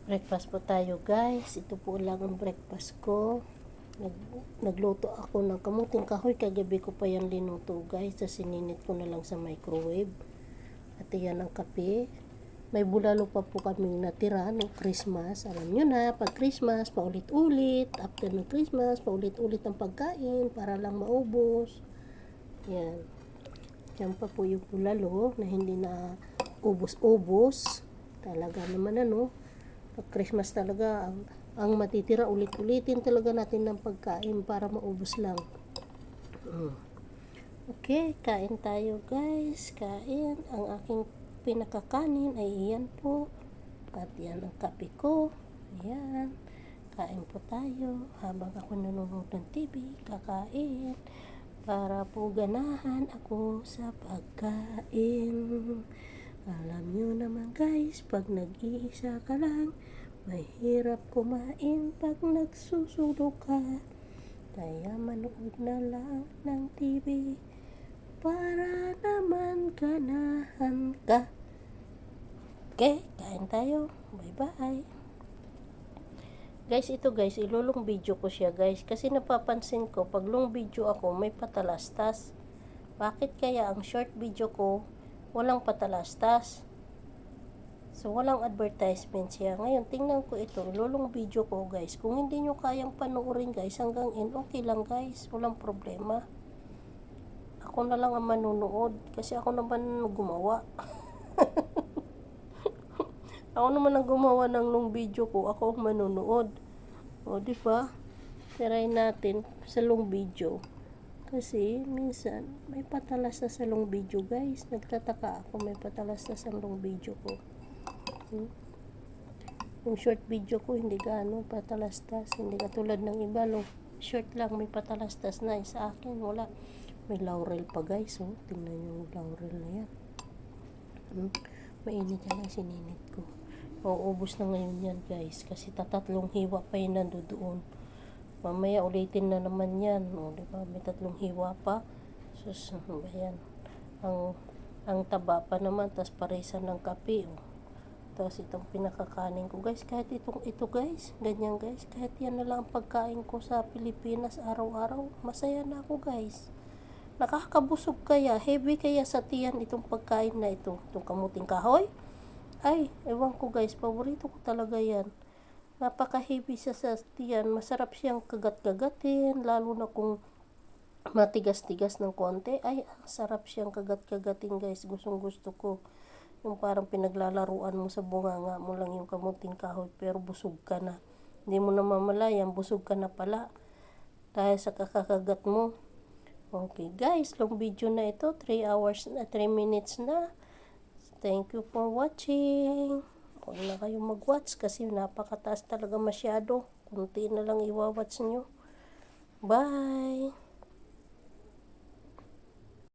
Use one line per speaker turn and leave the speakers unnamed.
Breakfast po tayo guys. Ito po lang ang breakfast ko. Nagluto ako ng kamuting kahoy. Kagabi ko pa yan linuto guys. Sa sininit ko na lang sa microwave. At yan ang kape. May bulalo pa po kaming natira no Christmas. Alam nyo na, pag Christmas, paulit-ulit. After ng Christmas, paulit-ulit ang pagkain para lang maubos. Yan. Yan pa po yung bulalo na hindi na ubos-ubos. Talaga naman ano. Pag Christmas talaga, ang matitira, ulit-ulitin talaga natin ng pagkain para maubos lang. Okay, kain tayo guys. Kain. Ang aking pinakakanin ay iyan po. At yan ang kape ko. Ayan. Kain po tayo. Habang ako nanonood ng TV, kakain. Para po ganahan ako sa pagkain. Alam nyo naman guys, pag nag-iisa ka lang, mahirap kumain pag nagsusulo ka. Kaya manood na lang ng TV para naman ganahan ka. Okay, kain tayo. Bye-bye. Guys, ito guys, ilulong video ko siya guys. Kasi napapansin ko, pag long video ako, may patalastas. Bakit kaya ang short video ko, walang patalastas? So, walang advertisement siya. Ngayon, tingnan ko ito. Ilulong video ko, guys. Kung hindi nyo kayang panoorin, guys, hanggang end, okay lang, guys. Walang problema. Ako na lang ang manunood. Kasi ako naman gumawa. Ako naman ang gumawa ng long video ko. Ako ang manunood. O, diba? Try natin sa long video. Kasi, minsan, may patalastas sa long video, guys. Nagtataka ako, may patalastas sa long video ko. Yung short video ko, hindi gaano patalastas. Hindi katulad ng iba, short lang, may patalastas na. Sa akin, wala. May laurel pa, guys. Oh. Tingnan nyo yung laurel na yan. Mainit yan ang sininit ko. Mauubos na ngayon yan, guys. Kasi tatlong hiwa pa yun nandoon. Mamaya ulitin na naman yan. O, diba? May 3 hiwa pa. Sus, ano ba yan? Ang taba pa naman. Tapos parisan ng kape. O. Tapos itong pinakakanin ko. Guys, kahit ito guys. Ganyan guys. Kahit yan na lang ang pagkain ko sa Pilipinas araw-araw. Masaya na ako guys. Nakakabusog kaya. Heavy kaya sa tiyan itong pagkain na ito. Itong kamuting kahoy. Ay, ewan ko guys. Paborito ko talaga yan. Napaka-heavy siya sa tiyan. Masarap siyang kagat-kagatin. Lalo na kung matigas-tigas ng konti. Ay, sarap siyang kagat-kagatin guys. Gustong-gusto ko. Yung parang pinaglalaruan mo sa bunganga mo lang yung kamuting kahoy. Pero busog ka na. Hindi mo na mamalayan. Busog ka na pala. Dahil sa kakakagat mo. Okay guys. Long video na ito. 3 hours na. 3 minutes na. Thank you for watching. Huwag na kayong mag-watch kasi napakataas talaga masyado. Kunti na lang iwa-watch nyo. Bye!